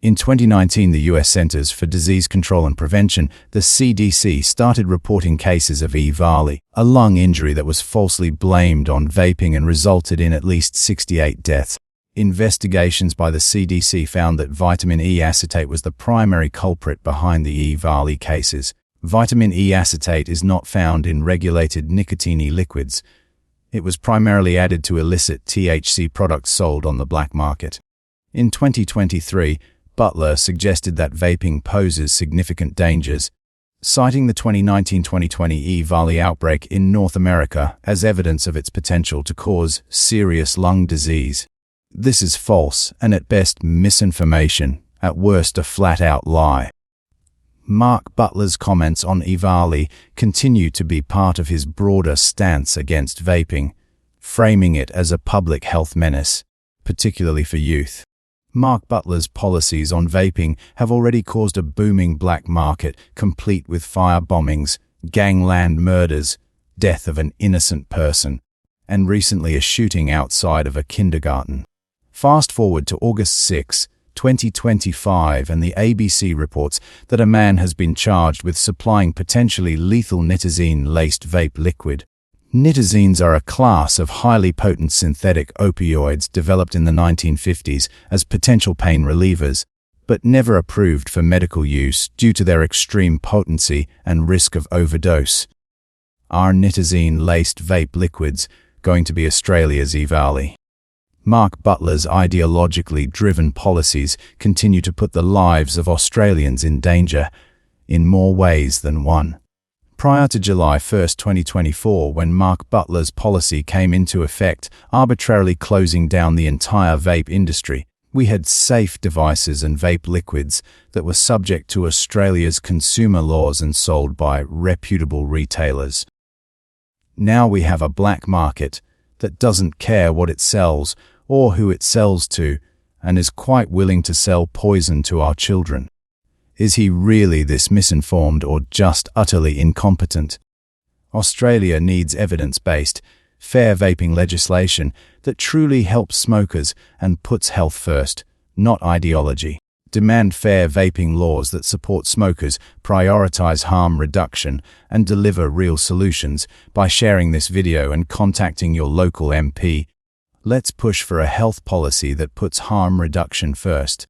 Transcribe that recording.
In 2019, the U.S. Centers for Disease Control and Prevention, the CDC, started reporting cases of Evali, a lung injury that was falsely blamed on vaping and resulted in at least 68 deaths. Investigations by the CDC found that vitamin E acetate was the primary culprit behind the Evali cases. Vitamin E acetate is not found in regulated nicotine liquids. It was primarily added to illicit THC products sold on the black market. In 2023, Butler suggested that vaping poses significant dangers, citing the 2019-2020 Evali outbreak in North America as evidence of its potential to cause serious lung disease. This is false and at best misinformation, at worst a flat-out lie. Mark Butler's comments on Evali continue to be part of his broader stance against vaping, framing it as a public health menace, particularly for youth. Mark Butler's policies on vaping have already caused a booming black market, complete with fire bombings, gangland murders, death of an innocent person, and recently a shooting outside of a kindergarten. Fast forward to August 6, 2025, and the ABC reports that a man has been charged with supplying potentially lethal nitazene-laced vape liquid. Nitazines are a class of highly potent synthetic opioids developed in the 1950s as potential pain relievers, but never approved for medical use due to their extreme potency and risk of overdose. Are nitazene-laced vape liquids going to be Australia's Evali? Mark Butler's ideologically driven policies continue to put the lives of Australians in danger, in more ways than one. Prior to July 1, 2024, when Mark Butler's policy came into effect, arbitrarily closing down the entire vape industry, we had safe devices and vape liquids that were subject to Australia's consumer laws and sold by reputable retailers. Now we have a black market that doesn't care what it sells or who it sells to, and is quite willing to sell poison to our children. Is he really this misinformed or just utterly incompetent? Australia needs evidence-based, fair vaping legislation that truly helps smokers and puts health first, not ideology. Demand fair vaping laws that support smokers, prioritize harm reduction, and deliver real solutions by sharing this video and contacting your local MP. Let's push for a health policy that puts harm reduction first.